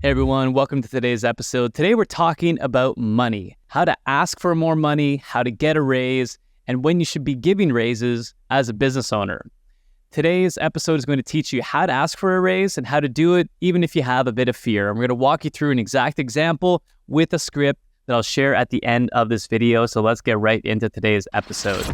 Hey everyone, welcome to today's episode. Today we're talking about money, how to ask for more money, how to get a raise, and when you should be giving raises as a business owner. Today's episode is going to teach you how to ask for a raise and how to do it even if you have a bit of fear. I'm going to walk you through an exact example with a script that I'll share at the end of this video. So let's get right into today's episode.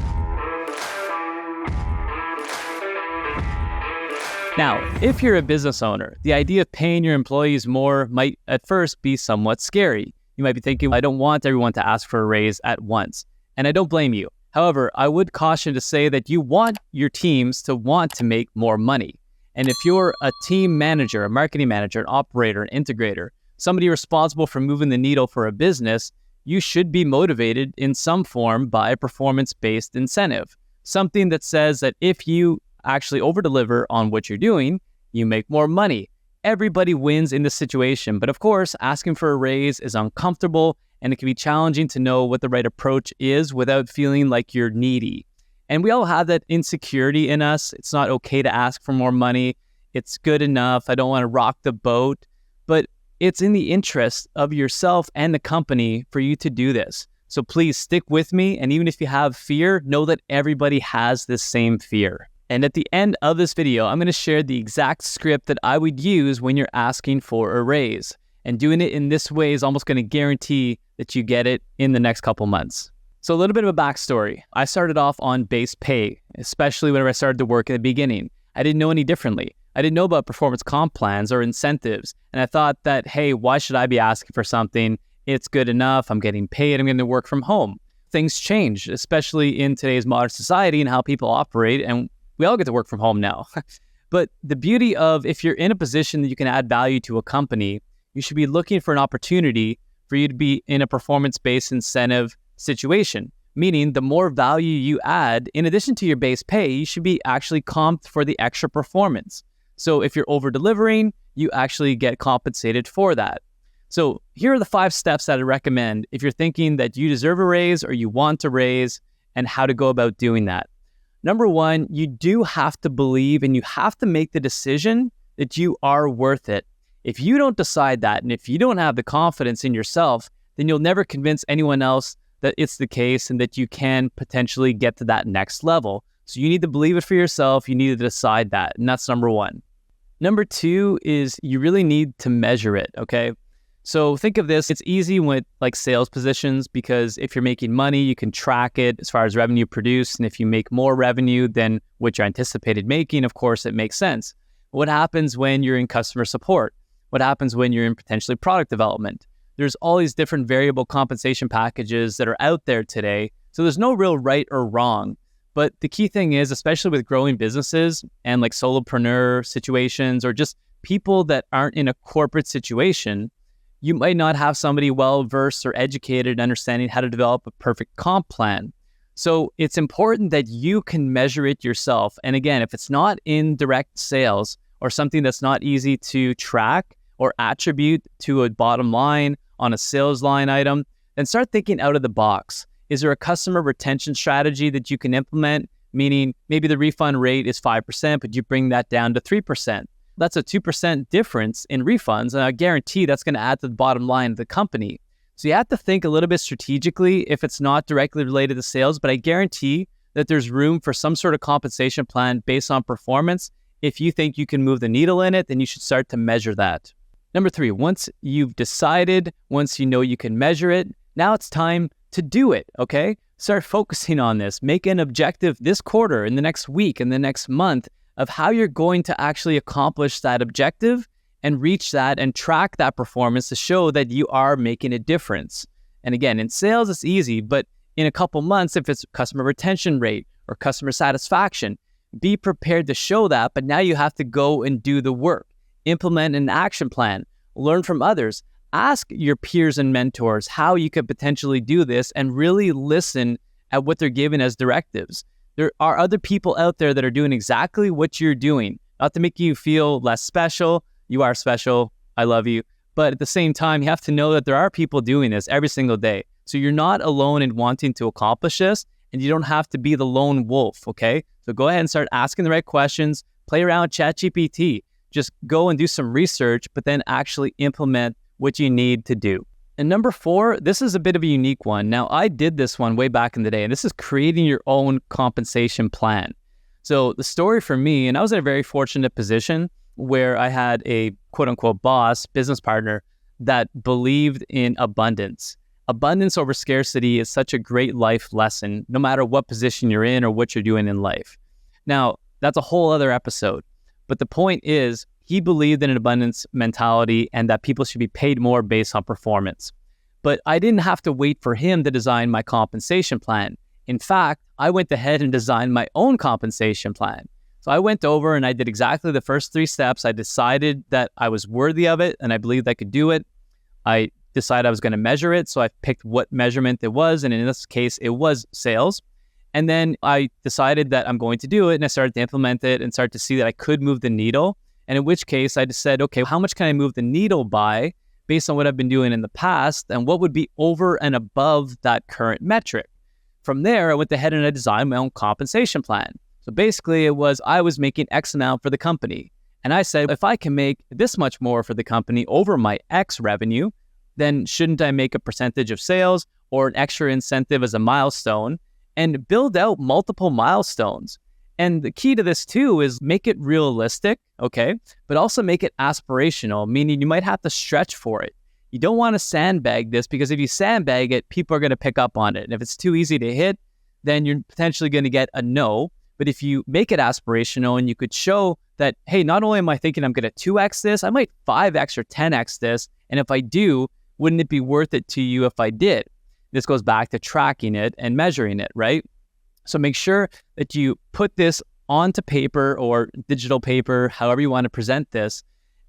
Now, if you're a business owner, the idea of paying your employees more might at first be somewhat scary. You might be thinking, I don't want everyone to ask for a raise at once. And I don't blame you. However, I would caution to say that you want your teams to want to make more money. And if you're a team manager, a marketing manager, an operator, an integrator, somebody responsible for moving the needle for a business, you should be motivated in some form by a performance-based incentive. Something that says that if you actually over-deliver on what you're doing, you make more money. Everybody wins in this situation, but of course, asking for a raise is uncomfortable and it can be challenging to know what the right approach is without feeling like you're needy. And we all have that insecurity in us. It's not okay to ask for more money. It's good enough. I don't want to rock the boat, but it's in the interest of yourself and the company for you to do this. So please stick with me. And even if you have fear, know that everybody has this same fear. And at the end of this video, I'm going to share the exact script that I would use when you're asking for a raise. And doing it in this way is almost going to guarantee that you get it in the next couple months. So a little bit of a backstory. I started off on base pay, especially whenever I started to work at the beginning. I didn't know any differently. I didn't know about performance comp plans or incentives. And I thought that, hey, why should I be asking for something? It's good enough. I'm getting paid. I'm going to work from home. Things change, especially in today's modern society and how people operate. And we all get to work from home now. But the beauty of if you're in a position that you can add value to a company, you should be looking for an opportunity for you to be in a performance-based incentive situation. Meaning the more value you add, in addition to your base pay, you should be actually comped for the extra performance. So if you're over-delivering, you actually get compensated for that. So here are the 5 steps that I recommend if you're thinking that you deserve a raise or you want to raise and how to go about doing that. Number 1, you do have to believe and you have to make the decision that you are worth it. If you don't decide that, and if you don't have the confidence in yourself, then you'll never convince anyone else that it's the case and that you can potentially get to that next level. So you need to believe it for yourself. You need to decide that. And that's number 1. Number 2 is you really need to measure it, okay? So think of this, it's easy with like sales positions because if you're making money, you can track it as far as revenue produced. And if you make more revenue than what you anticipated making, of course, it makes sense. What happens when you're in customer support? What happens when you're in potentially product development? There's all these different variable compensation packages that are out there today. So there's no real right or wrong. But the key thing is, especially with growing businesses and like solopreneur situations or just people that aren't in a corporate situation, you might not have somebody well-versed or educated understanding how to develop a perfect comp plan. So it's important that you can measure it yourself. And again, if it's not in direct sales or something that's not easy to track or attribute to a bottom line on a sales line item, then start thinking out of the box. Is there a customer retention strategy that you can implement? Meaning maybe the refund rate is 5%, but you bring that down to 3%. That's a 2% difference in refunds, and I guarantee that's going to add to the bottom line of the company. So you have to think a little bit strategically if it's not directly related to sales, but I guarantee that there's room for some sort of compensation plan based on performance. If you think you can move the needle in it, then you should start to measure that. Number 3, once you've decided, once you know you can measure it, now it's time to do it, okay? Start focusing on this. Make an objective this quarter, in the next week, in the next month, of how you're going to actually accomplish that objective and reach that and track that performance to show that you are making a difference. And again, in sales, it's easy, but in a couple months, if it's customer retention rate or customer satisfaction, be prepared to show that, but now you have to go and do the work, implement an action plan, learn from others, ask your peers and mentors how you could potentially do this and really listen at what they're given as directives. There are other people out there that are doing exactly what you're doing, not to make you feel less special. You are special. I love you. But at the same time, you have to know that there are people doing this every single day. So you're not alone in wanting to accomplish this, and you don't have to be the lone wolf, okay? So go ahead and start asking the right questions. Play around with ChatGPT. Just go and do some research, but then actually implement what you need to do. And number 4, this is a bit of a unique one. Now, I did this one way back in the day, and this is creating your own compensation plan. So the story for me, and I was in a very fortunate position where I had a quote unquote boss, business partner that believed in abundance. Abundance over scarcity is such a great life lesson, no matter what position you're in or what you're doing in life. Now, that's a whole other episode. But the point is, he believed in an abundance mentality and that people should be paid more based on performance. But I didn't have to wait for him to design my compensation plan. In fact, I went ahead and designed my own compensation plan. So I went over and I did exactly the first 3 steps. I decided that I was worthy of it and I believed I could do it. I decided I was going to measure it. So I picked what measurement it was. And in this case, it was sales. And then I decided that I'm going to do it. And I started to implement it and started to see that I could move the needle. And in which case I just said, okay, how much can I move the needle by based on what I've been doing in the past? And what would be over and above that current metric? From there, I went ahead and I designed my own compensation plan. So basically I was making X amount for the company. And I said, if I can make this much more for the company over my X revenue, then shouldn't I make a percentage of sales or an extra incentive as a milestone and build out multiple milestones? And the key to this too is make it realistic, okay? But also make it aspirational, meaning you might have to stretch for it. You don't want to sandbag this because if you sandbag it, people are going to pick up on it. And if it's too easy to hit, then you're potentially going to get a no. But if you make it aspirational and you could show that, hey, not only am I thinking I'm going to 2x this, I might 5x or 10x this. And if I do, wouldn't it be worth it to you if I did? This goes back to tracking it and measuring it, right? So make sure that you put this onto paper or digital paper, however you want to present this,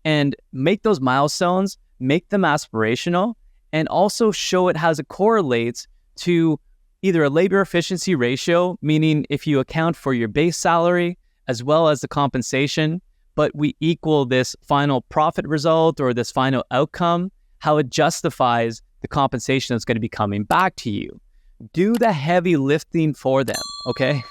and make those milestones, make them aspirational, and also show it how it correlates to either a labor efficiency ratio, meaning if you account for your base salary as well as the compensation, but we equal this final profit result or this final outcome, how it justifies the compensation that's going to be coming back to you. Do the heavy lifting for them, okay?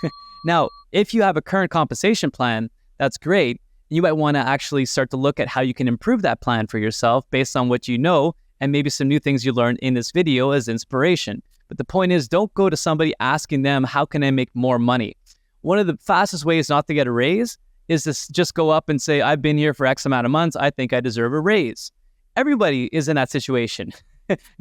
Now, if you have a current compensation plan, that's great. You might want to actually start to look at how you can improve that plan for yourself based on what you know and maybe some new things you learned in this video as inspiration. But the point is, don't go to somebody asking them, how can I make more money? One of the fastest ways not to get a raise is to just go up and say, I've been here for X amount of months. I think I deserve a raise. Everybody is in that situation.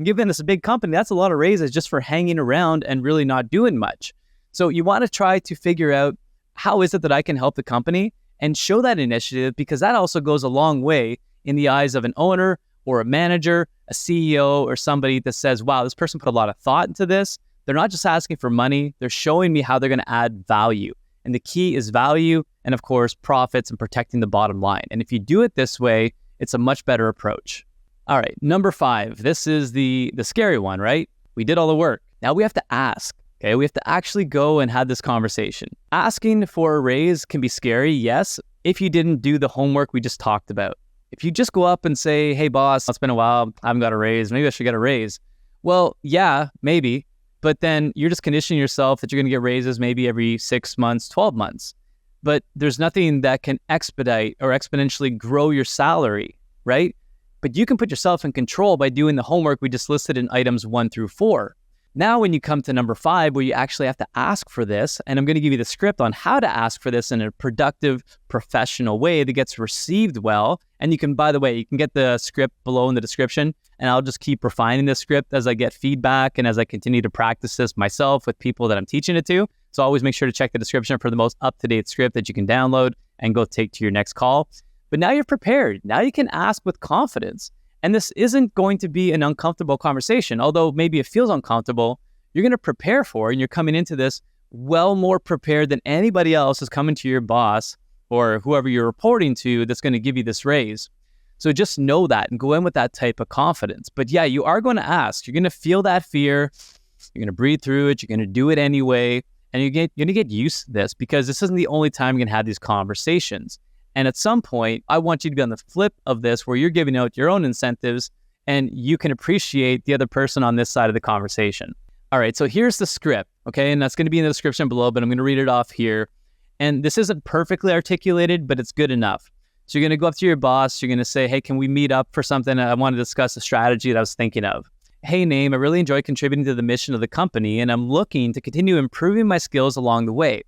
Given it's a big company, that's a lot of raises just for hanging around and really not doing much. So you want to try to figure out how is it that I can help the company and show that initiative, because that also goes a long way in the eyes of an owner or a manager, a CEO, or somebody that says, wow, this person put a lot of thought into this. They're not just asking for money, they're showing me how they're going to add value. And the key is value and, of course, profits and protecting the bottom line. And if you do it this way, it's a much better approach. All right, number 5. This is the scary one, right? We did all the work. Now we have to ask, okay? We have to actually go and have this conversation. Asking for a raise can be scary, yes, if you didn't do the homework we just talked about. If you just go up and say, hey, boss, it's been a while, I haven't got a raise, maybe I should get a raise. Well, yeah, maybe, but then you're just conditioning yourself that you're going to get raises maybe every 6 months, 12 months. But there's nothing that can expedite or exponentially grow your salary, right? But you can put yourself in control by doing the homework we just listed in items 1 through 4. Now, when you come to number 5, where you actually have to ask for this, and I'm going to give you the script on how to ask for this in a productive, professional way that gets received well. And you can, by the way, you can get the script below in the description, and I'll just keep refining the script as I get feedback and as I continue to practice this myself with people that I'm teaching it to. So always make sure to check the description for the most up-to-date script that you can download and go take to your next call. But now you're prepared. Now you can ask with confidence. And this isn't going to be an uncomfortable conversation, although maybe it feels uncomfortable. You're going to prepare for it, and you're coming into this well more prepared than anybody else is coming to your boss or whoever you're reporting to that's going to give you this raise. So just know that and go in with that type of confidence. But yeah, you are going to ask. You're going to feel that fear. You're going to breathe through it. You're going to do it anyway. And you're going to get used to this, because this isn't the only time you're going to have these conversations. And at some point, I want you to be on the flip of this, where you're giving out your own incentives and you can appreciate the other person on this side of the conversation. All right, so here's the script, okay? And that's going to be in the description below, but I'm going to read it off here. And this isn't perfectly articulated, but it's good enough. So you're going to go up to your boss. You're going to say, hey, can we meet up for something? I want to discuss a strategy that I was thinking of. Hey, Name, I really enjoy contributing to the mission of the company, and I'm looking to continue improving my skills along the way.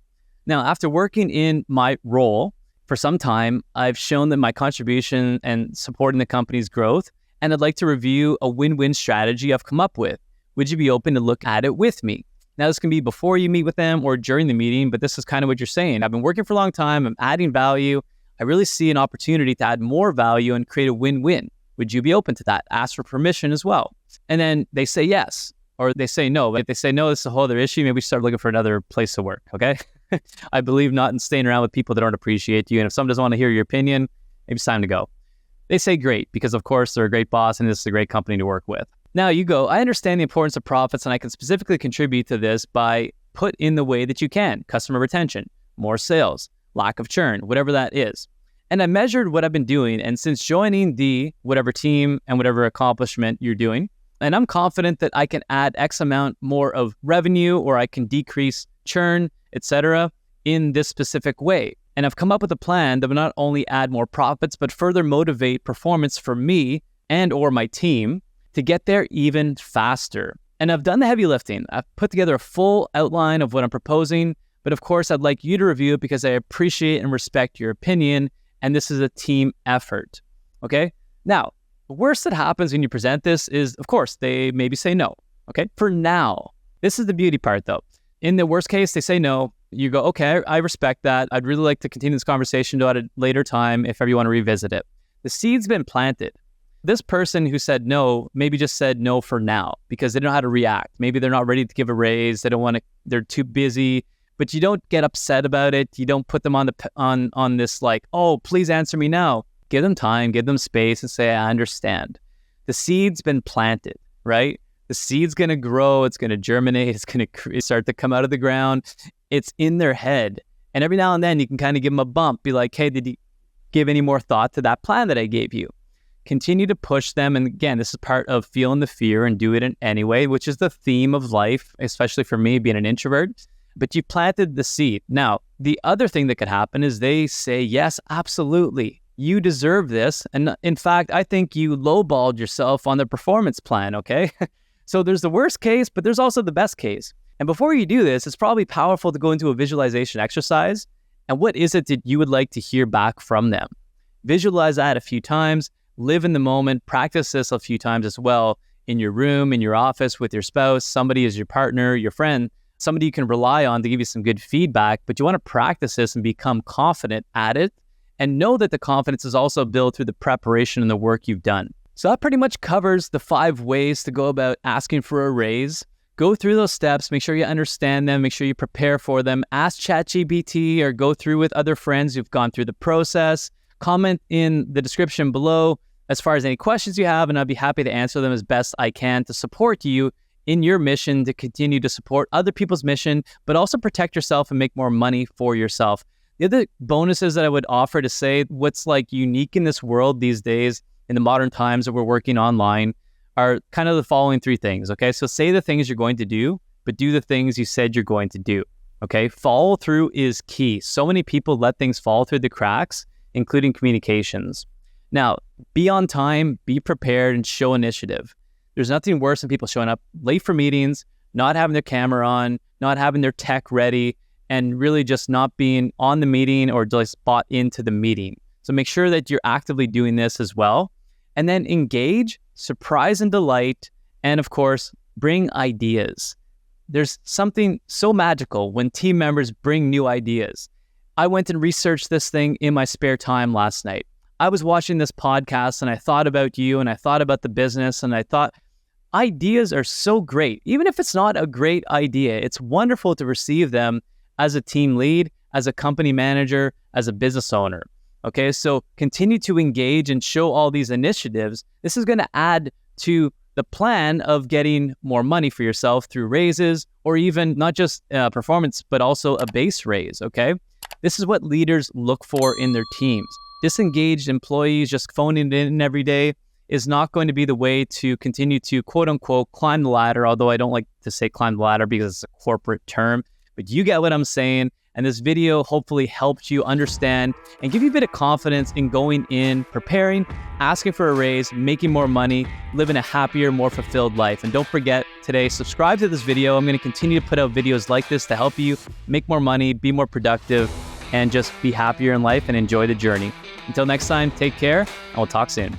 Now, after working in my role for some time, I've shown that my contribution and supporting the company's growth, and I'd like to review a win-win strategy I've come up with. Would you be open to look at it with me? Now, this can be before you meet with them or during the meeting, but this is kind of what you're saying. I've been working for a long time. I'm adding value. I really see an opportunity to add more value and create a win-win. Would you be open to that? Ask for permission as well. And then they say yes, or they say no. If they say no, this is a whole other issue. Maybe we start looking for another place to work, okay? I believe not in staying around with people that don't appreciate you. And if someone doesn't want to hear your opinion, maybe it's time to go. They say great, because of course they're a great boss and this is a great company to work with. Now you go, I understand the importance of profits and I can specifically contribute to this by put in the way that you can. Customer retention, more sales, lack of churn, whatever that is. And I measured what I've been doing. And since joining the whatever team and whatever accomplishment you're doing, and I'm confident that I can add X amount more of revenue, or I can decrease churn, etc., in this specific way. And I've come up with a plan that will not only add more profits, but further motivate performance for me and or my team to get there even faster. And I've done the heavy lifting. I've put together a full outline of what I'm proposing, but of course I'd like you to review it because I appreciate and respect your opinion, and this is a team effort, okay? Now, the worst that happens when you present this is, of course, they maybe say no, okay? For now. This is the beauty part though. In the worst case, they say no. You go, okay, I respect that. I'd really like to continue this conversation at a later time if ever you want to revisit it. The seed's been planted. This person who said no maybe just said no for now because they don't know how to react. Maybe they're not ready to give a raise. They don't want to, they're too busy, but you don't get upset about it. You don't put them on this like, oh, please answer me now. Give them time, give them space and say, I understand. The seed's been planted, right? The seed's going to grow. It's going to germinate. It's going to start to come out of the ground. It's in their head. And every now and then you can kind of give them a bump. Be like, hey, did you give any more thought to that plan that I gave you? Continue to push them. And again, this is part of feeling the fear and do it in anyway, which is the theme of life, especially for me being an introvert. But you planted the seed. Now, the other thing that could happen is they say, yes, absolutely. You deserve this. And in fact, I think you lowballed yourself on the performance plan, okay? So there's the worst case, but there's also the best case. And before you do this, it's probably powerful to go into a visualization exercise. And what is it that you would like to hear back from them? Visualize that a few times, live in the moment, practice this a few times as well in your room, in your office, with your spouse, somebody is your partner, your friend, somebody you can rely on to give you some good feedback. But you want to practice this and become confident at it and know that the confidence is also built through the preparation and the work you've done. So that pretty much covers the 5 ways to go about asking for a raise. Go through those steps, make sure you understand them, make sure you prepare for them. Ask ChatGPT or go through with other friends who've gone through the process. Comment in the description below as far as any questions you have, and I'll be happy to answer them as best I can to support you in your mission to continue to support other people's mission, but also protect yourself and make more money for yourself. The other bonuses that I would offer to say what's like unique in this world these days, in the modern times that we're working online, are kind of the following 3 things, okay? So say the things you're going to do, but do the things you said you're going to do, okay? Follow through is key. So many people let things fall through the cracks, including communications. Now, be on time, be prepared, and show initiative. There's nothing worse than people showing up late for meetings, not having their camera on, not having their tech ready, and really just not being on the meeting or just bought into the meeting. So make sure that you're actively doing this as well. And then engage, surprise and delight, and of course, bring ideas. There's something so magical when team members bring new ideas. I went and researched this thing in my spare time last night. I was watching this podcast and I thought about you and I thought about the business and I thought, ideas are so great. Even if it's not a great idea, it's wonderful to receive them as a team lead, as a company manager, as a business owner. Okay, so continue to engage and show all these initiatives. This is going to add to the plan of getting more money for yourself through raises or even not just performance, but also a base raise, okay? This is what leaders look for in their teams. Disengaged employees just phoning it in every day is not going to be the way to continue to, quote unquote, climb the ladder, although I don't like to say climb the ladder because it's a corporate term, but you get what I'm saying. And this video hopefully helped you understand and give you a bit of confidence in going in, preparing, asking for a raise, making more money, living a happier, more fulfilled life. And don't forget today, subscribe to this video. I'm going to continue to put out videos like this to help you make more money, be more productive, and just be happier in life and enjoy the journey. Until next time, take care, and we'll talk soon.